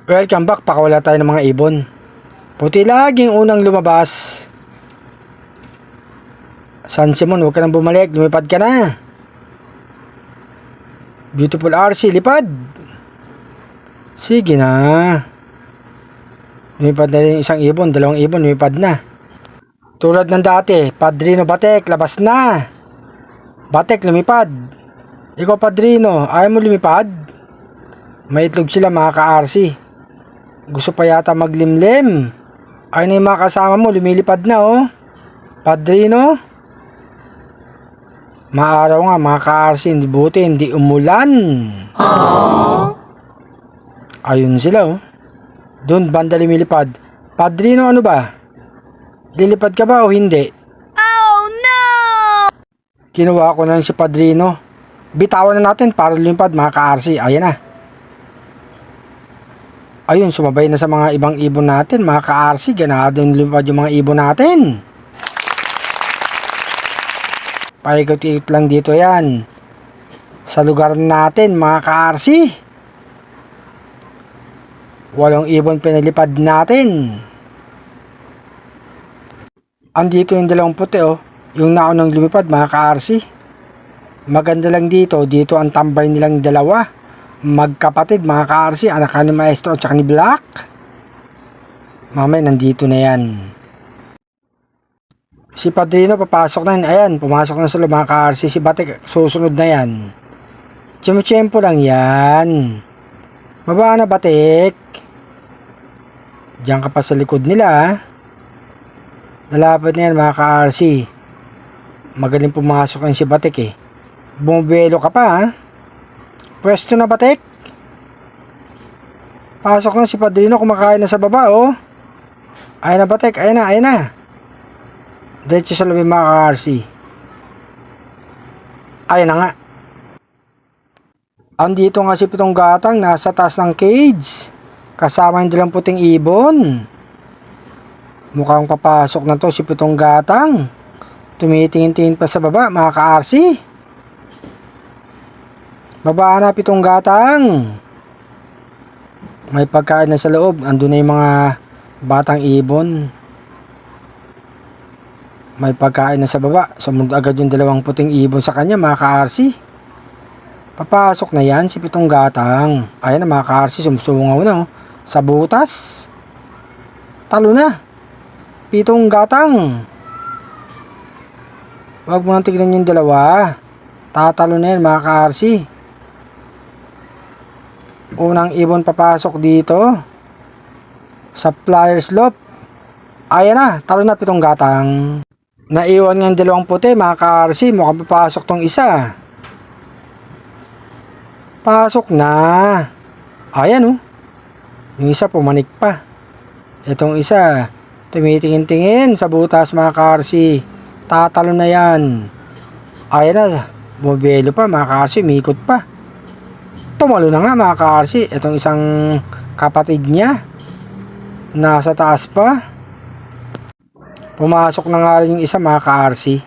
Welcome back, pakawala tayo ng mga ibon. Puti laging unang lumabas. San Simon, huwag ka nang bumalik, lumipad ka na. Beautiful RC, lipad. Sige na. Lumipad na rin isang ibon, dalawang ibon, lumipad na. Tulad ng dati, Padrino Batek, labas na. Batek, lumipad. Ikaw Padrino, ayaw mo lumipad? May itlog sila mga ka-RC. Gusto pa yata maglimlim. Ayun na yung mga kasama mo, lumilipad na oh. Padrino. Maaraw nga mga ka-RC, hindi buti, hindi umulan. Ayun sila oh. Doon banda lumilipad. Padrino, ano ba? Lilipad ka ba o hindi? Oh no! Kinuha ko na si Padrino. Bitawan na natin para lumipad mga ka-RC. Ayan na. Ayun, sumabay na sa mga ibang ibon natin, mga ka-RC. Ganado yung lumipad yung mga ibon natin. Paikot-ikot lang dito yan. Sa lugar natin, mga ka-RC. 8 ibon pinalipad natin. Andito yung dalawang puti oh. Yung naunang lumipad, mga ka-RC. Maganda lang dito. Dito ang tambay nilang dalawa. Magkapatid mga ka-RC, anak ni Maestro at saka ni Black. Mamaya nandito na yan. Si Padrino papasok na yan. Ayan, pumasok na sila mga ka-RC. Si Batek susunod na yan. Tiyempo lang yan. Baba na Batek. Diyan ka pa sa likod nila. Nalapad na yan mga ka-RC. Magaling pumasok yan si Batek eh. Bumibelo ka pa ha. Pwesto na Batek. Pasok na si Padrino, kumakain na sa baba oh. Ayan na Batek, ayan na, ayan na. Diretso sa labi mga ka-RC. Ayan na nga. Andito nga si Pitong Gatang, nasa taas ng cage. Kasama yung dalang puting ibon. Mukhang papasok na to si Pitong Gatang. Tumitingin-tingin pa sa baba mga ka-RC. Baba na Pitong Gatang. May pagkain na sa loob. Andun na yung mga batang ibon. May pagkain na sa baba. Sumunod agad yung dalawang puting ibon sa kanya mga ka-RC. Papasok na yan si Pitong Gatang. Ayan na mga ka-RC, sumusungaw na oh. Sa butas. Talo na Pitong Gatang. Huwag mo nang tignan yung dalawa. Tatalo na yan mga ka-RC. Unang ibon papasok dito sa Flyers Loft. Ayan na, talo na Pitong Gatang. Naiwan nga yung dalawang puti mga ka-RC. Mukhang papasok tong isa. Pasok na. Ayan oh. Yung isa pumanik pa. Itong isa tumitingin-tingin sa butas mga ka-RC. Tatalo na yan. Ayan na, bumibelo pa mga ka-RC, umikot pa. Tumalo na nga mga ka-RC. Itong isang kapatid niya nasa taas pa. Pumasok na nga rin yung isa mga ka-RC.